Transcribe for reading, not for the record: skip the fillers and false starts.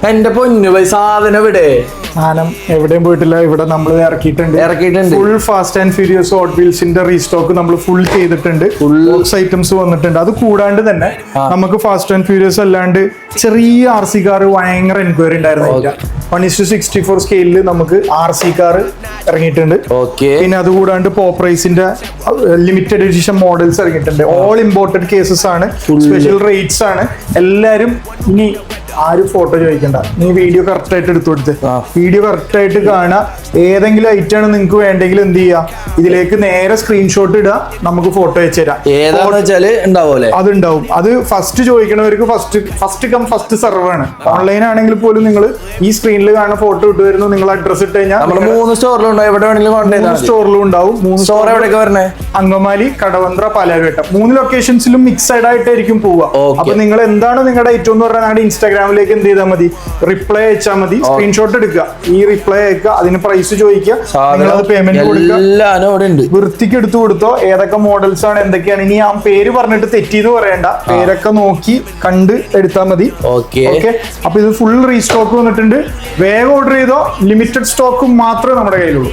എന്റെ പൊന്നു പോയി സാധനം ഇവിടെ സാധനം എവിടെയും പോയിട്ടില്ല. ഇവിടെ നമ്മൾ ഇറക്കിയിട്ടുണ്ട്. Full Fast and Furious Hot വീൽസിന്റെ റീസ്റ്റോക്ക് നമ്മൾ ഫുൾ ചെയ്തിട്ടുണ്ട്. ബോക്സ് ഐറ്റംസ് വന്നിട്ടുണ്ട്. അത് കൂടാണ്ട് തന്നെ നമുക്ക് ഫാസ്റ്റ് ആൻഡ് ഫ്യൂരിയസ് അല്ലാണ്ട് ചെറിയ RC കാർ ഭയങ്കര എൻക്വയറി ഉണ്ടായിരുന്നു. 1:64 സ്കെയിലിൽ നമുക്ക് RC കാർ ഇറങ്ങിയിട്ടുണ്ട്. പിന്നെ അതുകൂടാണ്ട് പോപ്രൈസിന്റെ ലിമിറ്റഡ് എഡിഷൻ മോഡൽസ് ഇറങ്ങിയിട്ടുണ്ട്. ഓൾ ഇമ്പോർട്ടഡ് കേസസ് ആണ്, സ്പെഷ്യൽ റേറ്റ്സ് ആണ്. എല്ലാരും ഇനി ആരും ഫോട്ടോ ചോദിക്കണ്ട, നീ വീഡിയോ കറക്റ്റ് ആയിട്ട് എടുത്തു കൊടുത്ത് വീഡിയോ കറക്റ്റ് ആയിട്ട് കാണാം. ഏതെങ്കിലും ഐറ്റം ആണ് നിങ്ങൾക്ക് വേണ്ടെങ്കിൽ എന്ത് ചെയ്യാം, ഇതിലേക്ക് നേരെ സ്ക്രീൻഷോട്ട് ഇടുക, നമുക്ക് ഫോട്ടോ അയച്ചു തരാം. അതുണ്ടാവും. അത് ഫസ്റ്റ് ചോദിക്കണവർക്ക് ഫസ്റ്റ് കം ഫസ്റ്റ് സെർവ് ആണ്. ഓൺലൈൻ ആണെങ്കിൽ പോലും നിങ്ങൾ ഈ സ്ക്രീനിൽ കാണുന്ന ഫോട്ടോ ഇട്ട് വരുന്നു, നിങ്ങൾ അഡ്രസ് ഇട്ട് കഴിഞ്ഞാൽ 3 സ്റ്റോറിലും ഉണ്ടാവും. 3 സ്റ്റോർ എവിടെയൊക്കെ വരണേ? അങ്കമാലി, കടവന്ത്ര, പാലാരിവട്ടം. 3 ലൊക്കേഷൻസിലും മിക്സഡ് ആയിട്ടായിരിക്കും പോവുക. അപ്പൊ നിങ്ങൾ എന്താണ് നിങ്ങളുടെ ഐറ്റം എന്ന് പറഞ്ഞാൽ ഞങ്ങളുടെ ഇൻസ്റ്റാഗ്രാമിലേക്ക് എന്ത് ചെയ്താൽ മതി, റിപ്ലൈ അയച്ചാൽ മതി. സ്ക്രീൻഷോട്ട് എടുക്കുക, ഈ റിപ്ലൈ അയക്കുക, അതിന് പ്രൈസ് ചോദിക്കുക, നിങ്ങളത് പേയ്മെന്റ് കൊടുക്കുക. വൃത്തിക്ക് എടുത്തു കൊടുത്തോ. ഏതൊക്കെ മോഡൽസ് ആണ്, എന്തൊക്കെയാണ്. ഇനി ആ പേര് പറഞ്ഞിട്ട് തെറ്റിന്ന് പറയണ്ട, പേരൊക്കെ നോക്കി കണ്ട് എടുത്താൽ മതി. ഓക്കെ. അപ്പൊ ഇത് ഫുൾ റീസ്റ്റോക്ക് വന്നിട്ടുണ്ട്. വേഗം ഓർഡർ ചെയ്തോ. ലിമിറ്റഡ് സ്റ്റോക്ക് മാത്രമേ നമ്മുടെ കയ്യിലുള്ളൂ.